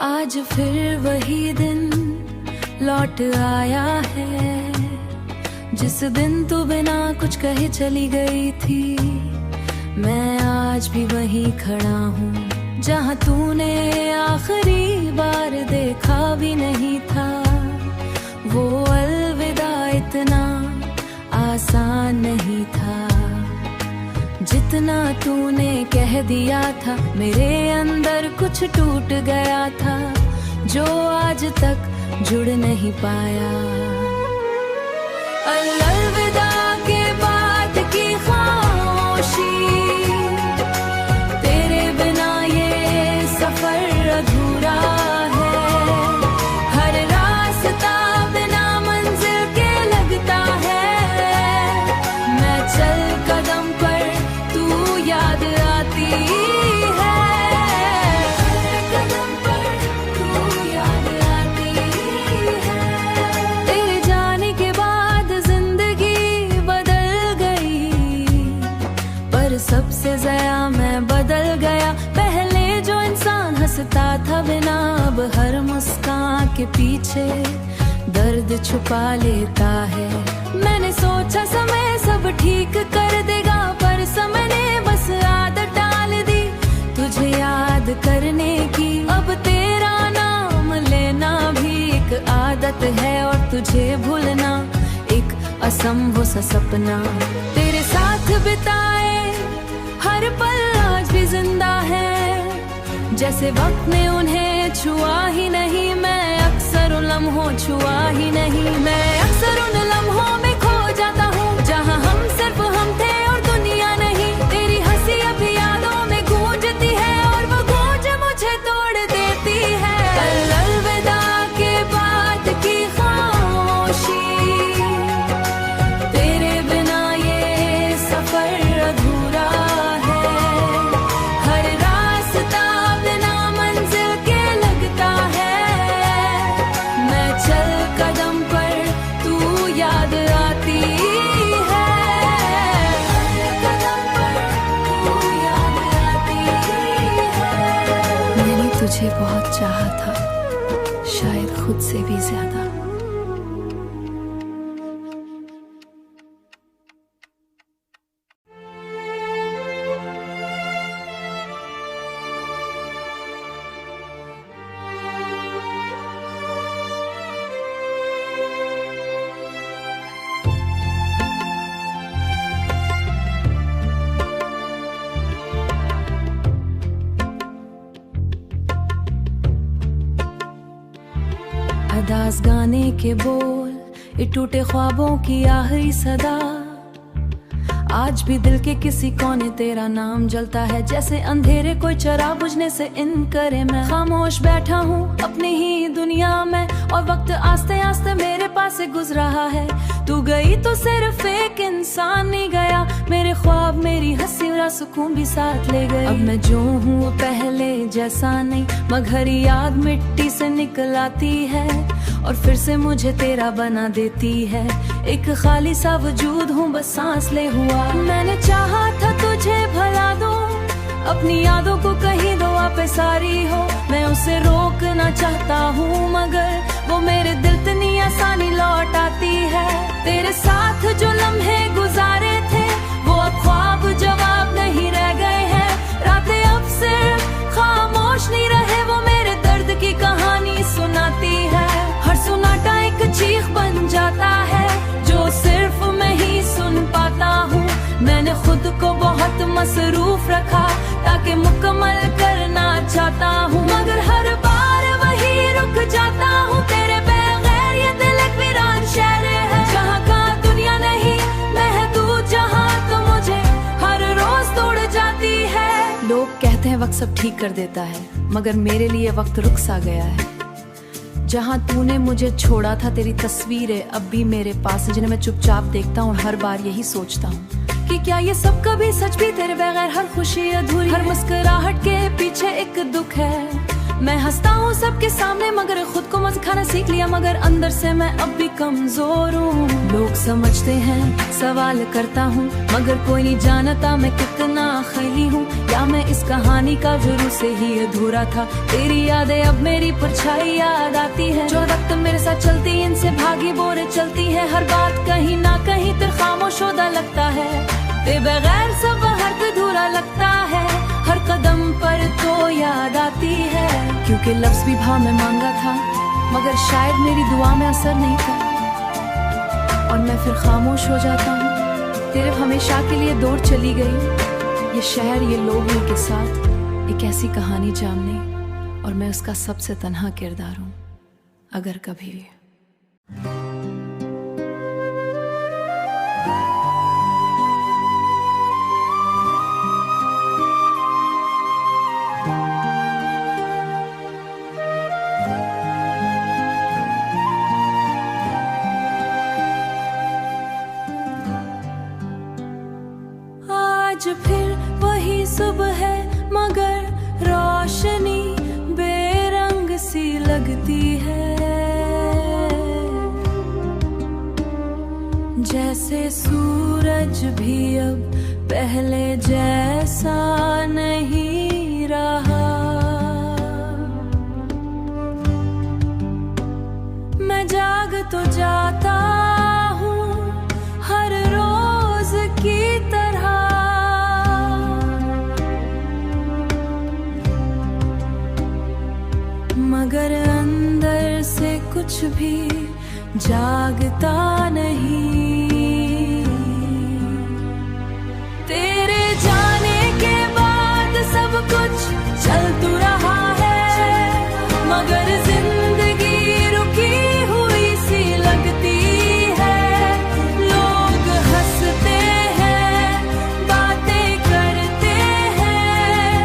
आज फिर वही दिन लौट आया है, जिस दिन तू बिना कुछ कहे चली गई थी। मैं आज भी वहीं खड़ा हूँ जहाँ तूने आखिरी बार देखा भी नहीं था। वो अलविदा इतना आसान नहीं था जितना तूने कह दिया था। मेरे अंदर कुछ टूट गया था जो आज तक जुड़ नहीं पाया। अलविदा के बाद की खामोशी, तेरे बिना ये सफर अधूरा है। हर रास्ता बिना मंजिल के लगता है। मैं चल कदम पर तू याद आती है। कदम पर तू याद आती है। तेरे जाने के बाद जिंदगी बदल गई, पर सबसे ज्यादा मैं बदल गया। पहले जो इंसान हंसता था बिना, अब हर मुस्कान के पीछे दर्द छुपा लेता है। मैंने सोचा समय सब ठीक कर देगा, पर समय ने बस आदत डाल दी तुझे याद करने की। अब तेरा नाम लेना भी एक आदत है, और तुझे भूलना एक असंभव सा सपना। तेरे साथ बिताए हर पल आज भी जिंदा है, जैसे वक्त ने उन्हें छुआ ही नहीं। मैं अक्सर उन लम्हों छुआ ही नहीं। मैं अक्सर उन लम्हों में खो जाता हूँ जहाँ हम सिर्फ हम थे और दुनिया नहीं। तेरी हंसी अभी यादों में गूंजती है, और वो गूंज मुझे तोड़ देती है। अलविदा के बाद की खामोशी, तेरे बिना ये सफर अधूरा है। हर रास्ता बिना मंजिल के लगता है। मैं चल कदम पर तू याद आती है। कदम पर तू याद आती है। मैंने तुझे बहुत चाहा था, शायद खुद से भी ज्यादा। अदास गाने के बोल, ये टूटे ख्वाबों की आखिरी सदा। आज भी दिल के किसी कोने तेरा नाम जलता है, जैसे अंधेरे कोई चरा बुझने से इन करे। मैं खामोश बैठा हूँ अपनी ही दुनिया में, और वक्त आस्ते आस्ते मेरे पास से गुजर रहा है। तू गई तो सिर्फ एक इंसान नहीं गया, मेरे ख्वाब मेरी हंसी और सुकून भी साथ ले गए। अब मैं जो हूँ पहले जैसा नहीं, मगर याद मिट्टी से निकल आती है और फिर से मुझे तेरा बना देती है। एक खाली सा वजूद हूँ बस सांस ले हुआ। मैंने चाहा था तुझे भला दूं, अपनी यादों को कहीं दुआ पे सारी हो। मैं उसे रोकना चाहता हूँ, मगर वो मेरे दिल इतनी आसानी लौट आती है। तेरे साथ जो लम्हे गुजारे थे, वो अब ख्वाब जवाब नहीं रह गए हैं। रातें अब सिर्फ खामोश नहीं रहे, वो मेरे दर्द की कहानी सुनाती है। हर सुनाटा एक चीख बन जाता है, जो सिर्फ मैं ही सुन पाता हूँ। मैंने खुद को बहुत मसरूफ रखा, ताकि मुकम्मल करना चाहता हूँ, मगर हर बार वही रुक जाता हूँ। तेरे बगैर ये दिल एक वीरान शहर है, जहाँ का दुनिया नहीं महदूद, जहाँ तो मुझे हर रोज तोड़ जाती है। लोग कहते हैं वक्त सब ठीक कर देता है, मगर मेरे लिए वक्त रुक सा गया है। जहाँ तूने मुझे छोड़ा था, तेरी तस्वीरें अब भी मेरे पास है, जिन्हें मैं चुपचाप देखता हूँ और हर बार यही सोचता हूँ कि क्या ये सब कभी सच भी तेरे बगैर हर खुशी अधूरी। हर मुस्कुराहट के पीछे एक दुख है, मैं हंसता हूँ सबके सामने मगर खुद को मत खाना सीख लिया, मगर अंदर से मैं अब भी कमजोर हूँ। लोग समझते हैं सवाल करता हूँ मगर कोई नहीं जानता मैं कितना खैली हूँ, या मैं इस कहानी का शुरू से ही अधूरा था। तेरी यादें अब मेरी परछाई याद आती है, जो वक्त मेरे साथ चलती इनसे भागी बोरे चलती है। हर बात कहीं ना कहीं तेरे खामोशोदा लगता है, ते बगैर सब हर अधूरा लगता है। हर कदम पर तो याद आती है, क्योंकि लफ्ज भी भाव में मांगा था मगर शायद मेरी दुआ में असर नहीं था, और मैं फिर खामोश हो जाता हूँ। तेरे हमेशा के लिए दूर चली गई, ये शहर ये लोग इनके साथ एक ऐसी कहानी जामने, और मैं उसका सबसे तन्हा किरदार हूँ अगर कभी भी। आज फिर वही सुबह है मगर रोशनी बेरंग सी लगती है, जैसे सूरज भी अब पहले जैसा नहीं रहा। मैं जाग तो जाता हूँ हर रोज की तरह, मगर अंदर से कुछ भी जागता नहीं। तेरे जाने के बाद सब कुछ चल तो रहा है, मगर जिंदगी रुकी हुई सी लगती है। लोग हंसते हैं, बातें करते हैं,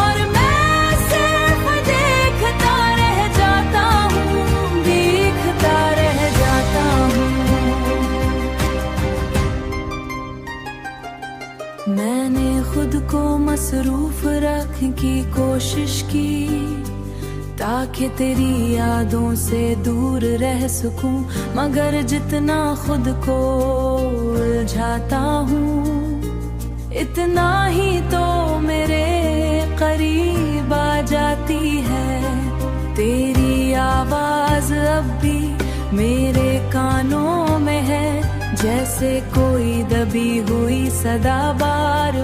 और मैं सिर्फ देखता रह जाता हूँ, देखता रह जाता हूँ। मैंने खुद को मसरूफ रखने की कोशिश की, ताकि तेरी यादों से दूर रह सकूं, मगर जितना खुद को उलझाता हूँ इतना ही तो मेरे करीब आ जाती है। तेरी आवाज अब भी मेरे कानों में है, जैसे कोई दबी हुई सदा बार